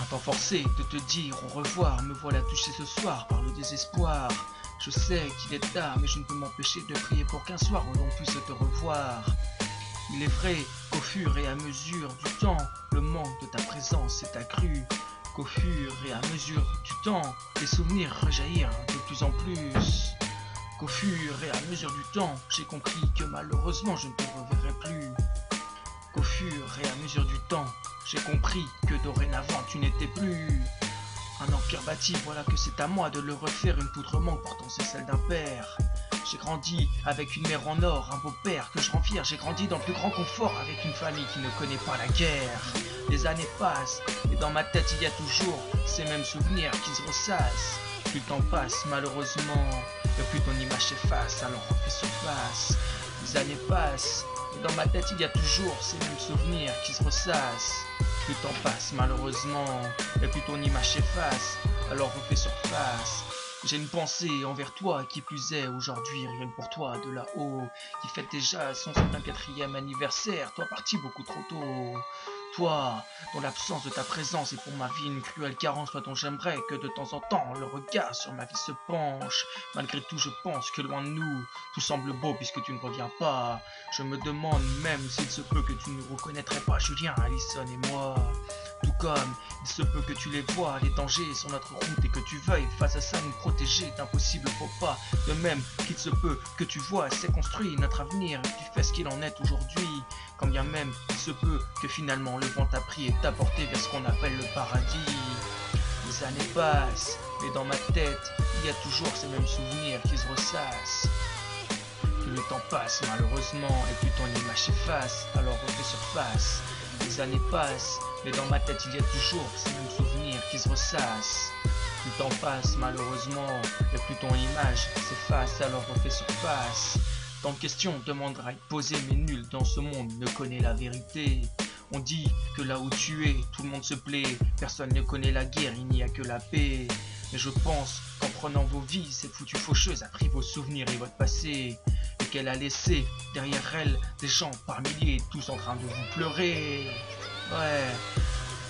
temps forcé de te dire au revoir, me voilà touché ce soir par le désespoir. Je sais qu'il est tard, mais je ne peux m'empêcher de prier pour qu'un soir l'on puisse te revoir. Il est vrai qu'au fur et à mesure du temps, le manque de ta présence s'est accru. Qu'au fur et à mesure du temps, les souvenirs rejaillirent de plus en plus. Qu'au fur et à mesure du temps, j'ai compris que malheureusement je ne te reverrai plus. Qu'au fur et à mesure du temps, j'ai compris que dorénavant tu n'étais plus un empire bâti, voilà que c'est à moi de le refaire. Une poutre manque, pourtant c'est celle d'un père. J'ai grandi avec une mère en or, un beau-père que je rends fier. J'ai grandi dans le plus grand confort avec une famille qui ne connaît pas la guerre. Les années passent et dans ma tête il y a toujours ces mêmes souvenirs qui se ressassent. Plus le temps passe malheureusement, et plus ton image s'efface, alors refais surface. Les années passent et dans ma tête il y a toujours ces mêmes souvenirs qui se ressassent. Plus le temps passe malheureusement, et plus ton image s'efface, alors refais surface. J'ai une pensée envers toi, qui plus est aujourd'hui, rien que pour toi, de là-haut, qui fête déjà son 54e anniversaire, toi parti beaucoup trop tôt. Toi, dont l'absence de ta présence est pour ma vie une cruelle carence, toi dont j'aimerais que de temps en temps le regard sur ma vie se penche. Malgré tout, je pense que loin de nous, tout semble beau puisque tu ne reviens pas. Je me demande même s'il se peut que tu ne reconnaîtrais pas Julien, Alison et moi. Tout comme il se peut que tu les vois, les dangers sur notre route et que tu veuilles face à ça nous protéger d'impossibles faux pas. De même qu'il se peut que tu vois, c'est construit notre avenir et que tu fais ce qu'il en est aujourd'hui. Quand bien même il se peut que finalement le vent t'a pris et t'a porté vers ce qu'on appelle le paradis. Les années passent, mais dans ma tête, il y a toujours ces mêmes souvenirs qui se ressassent. Plus le temps passe malheureusement et plus ton image s'efface, alors refais surface. Les années passent, mais dans ma tête il y a toujours ces mêmes souvenirs qui se ressassent. Plus le temps passe malheureusement, et plus ton image s'efface, alors refais surface. Tant de questions demandera à être posées, mais nul dans ce monde ne connaît la vérité. On dit que là où tu es, tout le monde se plaît, personne ne connaît la guerre, il n'y a que la paix. Mais je pense qu'en prenant vos vies, cette foutue faucheuse a pris vos souvenirs et votre passé. Et qu'elle a laissé derrière elle des gens par milliers, tous en train de vous pleurer. Ouais,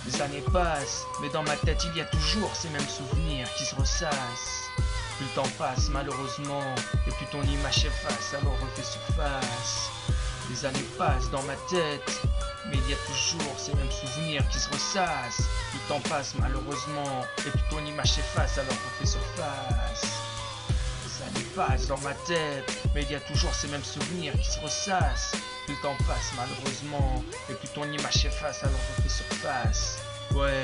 les années passent, mais dans ma tête il y a toujours ces mêmes souvenirs qui se ressassent. Plus le temps passe malheureusement, et plus ton image s'efface, alors refais surface. Les années passent dans ma tête, mais il y a toujours ces mêmes souvenirs qui se ressassent. Plus le temps passe malheureusement, et plus ton image s'efface, alors refais surface. Les années passent dans ma tête, mais il y a toujours ces mêmes souvenirs qui se ressassent. Plus le temps passe malheureusement, et plus ton image s'efface, alors refais surface. Ouais.